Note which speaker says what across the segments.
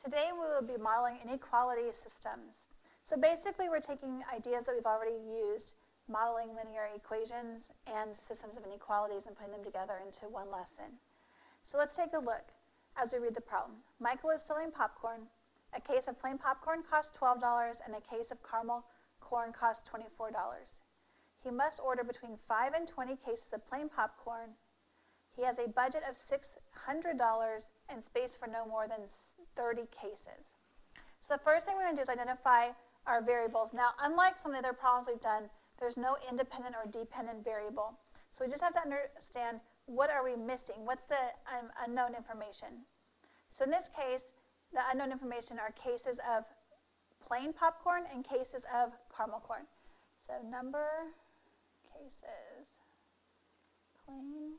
Speaker 1: Today we will be modeling inequality systems. So basically we're taking ideas that we've already used, modeling linear equations and systems of inequalities, and putting them together into one lesson. So let's take a look as we read the problem. Michael is selling popcorn. A case of plain popcorn costs $12 and a case of caramel corn costs $24. He must order between 5 and 20 cases of plain popcorn. He has a budget of $600 and space for no more than 30 cases. So the first thing we're going to do is identify our variables. Now, unlike some of the other problems we've done, there's no independent or dependent variable. So we just have to understand, what are we missing? What's the unknown information? So in this case, the unknown information are cases of plain popcorn and cases of caramel corn. So number, cases, plain.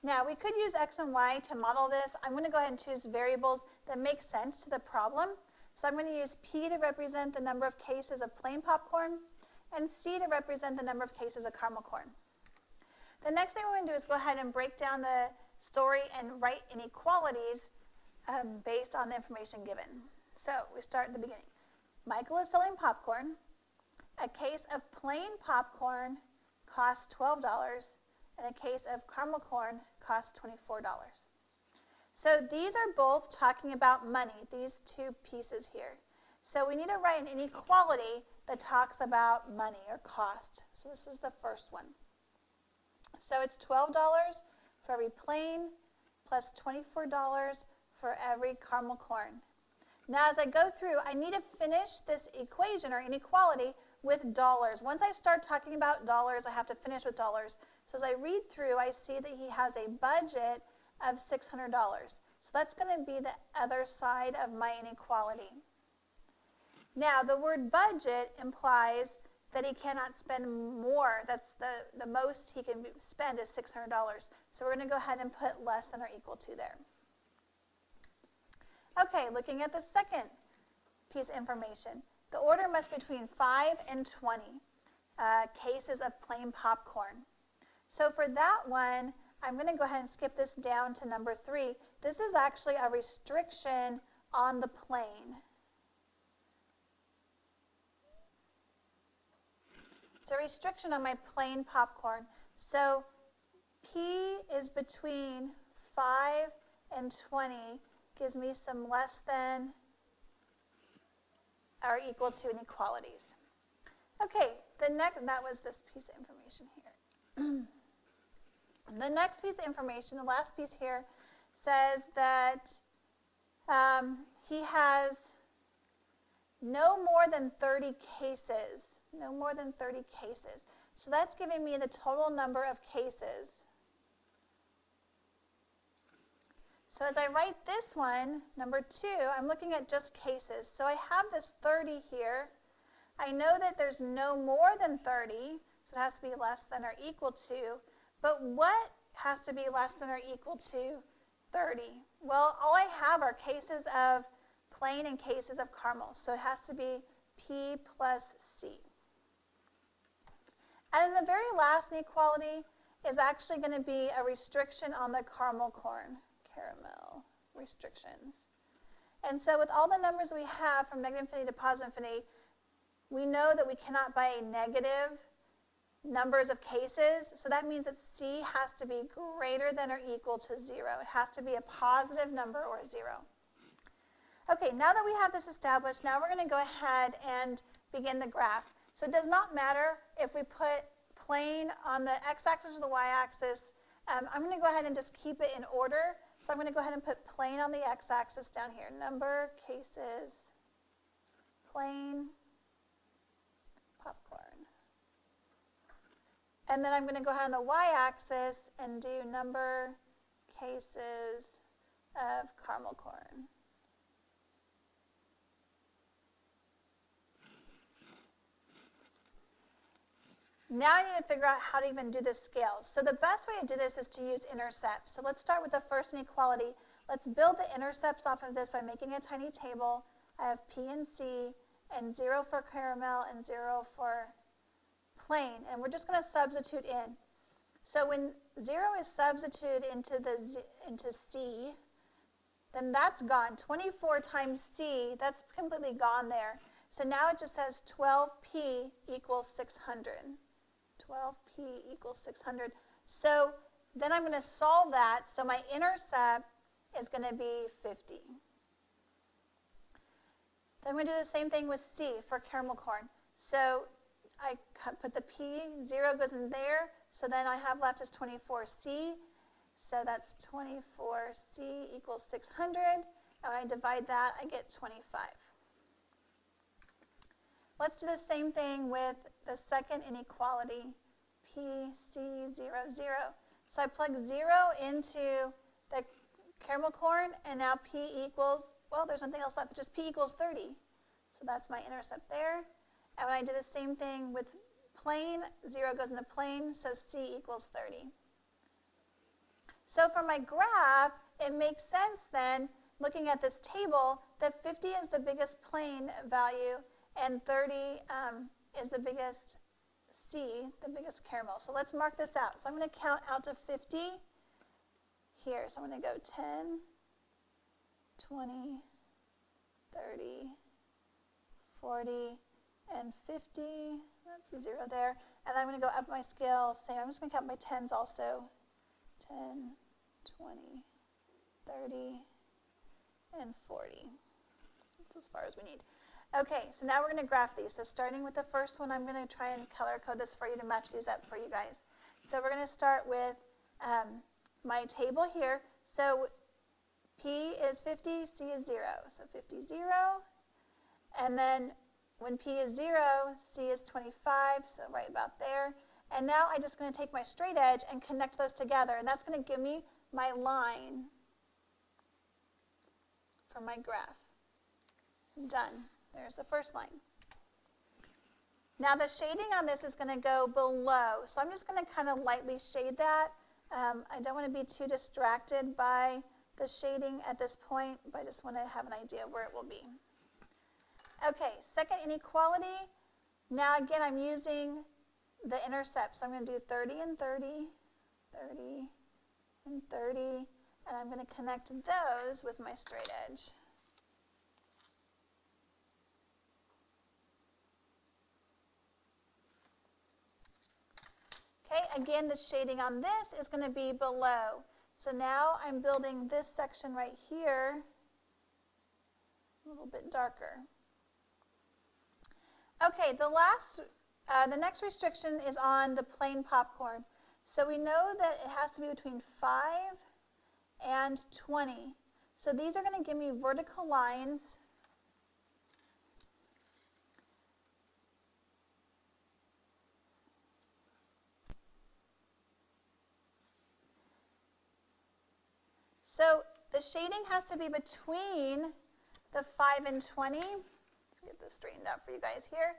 Speaker 1: Now, we could use x and y to model this. I'm going to go ahead and choose variables that make sense to the problem. So I'm going to use p to represent the number of cases of plain popcorn and c to represent the number of cases of caramel corn. The next thing we're going to do is go ahead and break down the story and write inequalities based on the information given. So we start at the beginning. Michael is selling popcorn. A case of plain popcorn costs $12. And a case of caramel corn costs $24. So these are both talking about money, these two pieces here. So we need to write an inequality that talks about money or cost. So this is the first one. So it's $12 for every plain plus $24 for every caramel corn. Now as I go through, I need to finish this equation or inequality with dollars. Once I start talking about dollars, I have to finish with dollars. So as I read through, I see that he has a budget of $600. So that's going to be the other side of my inequality. Now, the word budget implies that he cannot spend more. That's the most he can spend is $600. So we're going to go ahead and put less than or equal to there. Okay, looking at the second piece of information. The order must be between 5 and 20 cases of plain popcorn. So for that one, I'm going to go ahead and skip this down to number 3. This is actually a restriction on the plain. It's a restriction on my plain popcorn. So P is between 5 and 20, gives me some less than or equal to inequalities. Okay, that was this piece of information here. The next piece of information, the last piece here, says that he has no more than 30 cases. No more than 30 cases. So that's giving me the total number of cases. So as I write this one, number 2, I'm looking at just cases. So I have this 30 here. I know that there's no more than 30, so it has to be less than or equal to. But what has to be less than or equal to 30? Well, all I have are cases of plain and cases of caramel. So it has to be P plus C. And then the very last inequality is actually going to be a restriction on the caramel restrictions. And so with all the numbers we have from negative infinity to positive infinity, we know that we cannot buy negative numbers of cases. So that means that C has to be greater than or equal to 0. It has to be a positive number or 0. Okay, now that we have this established, now we're going to go ahead and begin the graph. So it does not matter if we put plain on the x-axis or the y-axis. I'm going to go ahead and just keep it in order. So I'm going to go ahead and put plain on the x-axis down here. Number, cases, plain, popcorn. And then I'm going to go ahead on the y-axis and do number, cases of caramel corn. Now I need to figure out how to even do this scale. So the best way to do this is to use intercepts. So let's start with the first inequality. Let's build the intercepts off of this by making a tiny table. I have P and C, and 0 for caramel and 0 for plain, and we're just going to substitute in. So when 0 is substituted into C, then that's gone. 24 times C, that's completely gone there. So now it just says 12p equals 600. 12p equals 600. So then I'm going to solve that. So my intercept is going to be 50. Then we're going to do the same thing with C for caramel corn. So I put the p, 0 goes in there. So then I have left is 24c. So that's 24c equals 600. And when I divide that, I get 25. Let's do the same thing with the second inequality, PC00. So I plug 0 into the caramel corn, and now p equals, well, there's nothing else left, but just p equals 30. So that's my intercept there. And when I do the same thing with plain, 0 goes into plain, so c equals 30. So for my graph, it makes sense then, looking at this table, that 50 is the biggest plain value, and 30 is the biggest C, the biggest caramel. So let's mark this out. So I'm going to count out to 50 here. So I'm going to go 10, 20, 30, 40, and 50. That's a 0 there. And I'm going to go up my scale. Same. I'm just going to count my 10s also. 10, 20, 30, and 40. That's as far as we need. Okay, so now we're going to graph these. So starting with the first one, I'm going to try and color code this for you to match these up for you guys. So we're going to start with my table here. So P is 50, C is 0. So 50, 0. And then when P is 0, C is 25, so right about there. And now I'm just going to take my straight edge and connect those together. And that's going to give me my line for my graph. Done. There's the first line. Now the shading on this is going to go below. So I'm just going to kind of lightly shade that. I don't want to be too distracted by the shading at this point, but I just want to have an idea where it will be. Okay, second inequality. Now again, I'm using the intercept. So I'm going to do 30 and 30, 30 and 30, and I'm going to connect those with my straight edge. Okay, again, the shading on this is going to be below. So now I'm building this section right here a little bit darker. Okay, the next restriction is on the plain popcorn. So we know that it has to be between 5 and 20. So these are going to give me vertical lines. So the shading has to be between the 5 and 20. Let's get this straightened out for you guys here.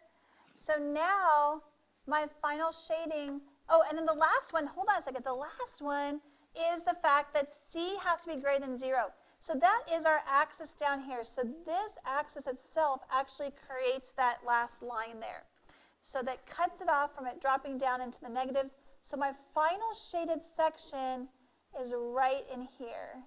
Speaker 1: So now my final shading, oh, and then the last one, hold on a second, the last one is the fact that C has to be greater than 0. So that is our axis down here. So this axis itself actually creates that last line there. So that cuts it off from it dropping down into the negatives. So my final shaded section is right in here.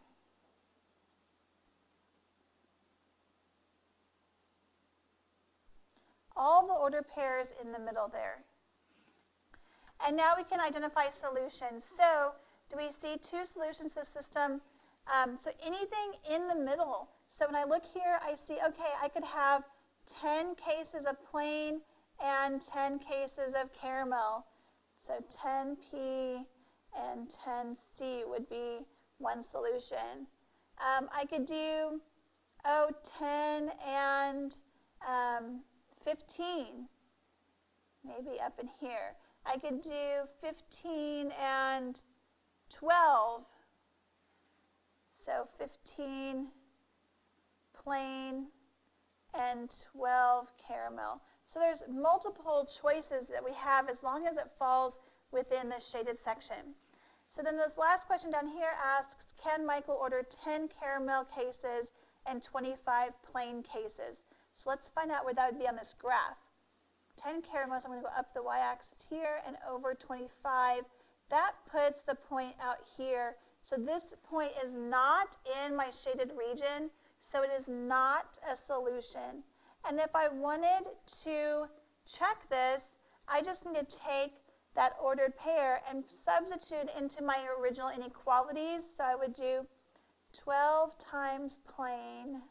Speaker 1: All the order pairs in the middle there. And now we can identify solutions. So do we see two solutions to the system? So anything in the middle. So when I look here, I see, okay, I could have 10 cases of plain and 10 cases of caramel. So 10P and 10C would be one solution. I could do, 10 and 15, maybe up in here. I could do 15 and 12. So 15 plain and 12 caramel. So there's multiple choices that we have as long as it falls within the shaded section. So then this last question down here asks, can Michael order 10 caramel cases and 25 plain cases? So let's find out where that would be on this graph. 10 caramels, I'm going to go up the y-axis here and over 25. That puts the point out here. So this point is not in my shaded region, so it is not a solution. And if I wanted to check this, I just need to take that ordered pair and substitute into my original inequalities. So I would do 12 times plane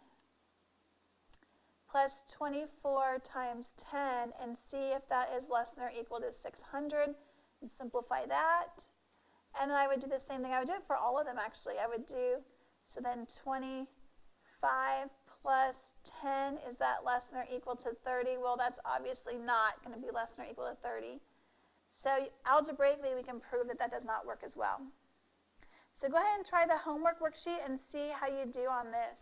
Speaker 1: plus 24 times 10 and see if that is less than or equal to 600 and simplify that. And then I would do the same thing. I would do it for all of them actually. I would do, so then 25 plus 10, is that less than or equal to 30? Well, that's obviously not going to be less than or equal to 30. So algebraically, we can prove that that does not work as well. So go ahead and try the homework worksheet and see how you do on this.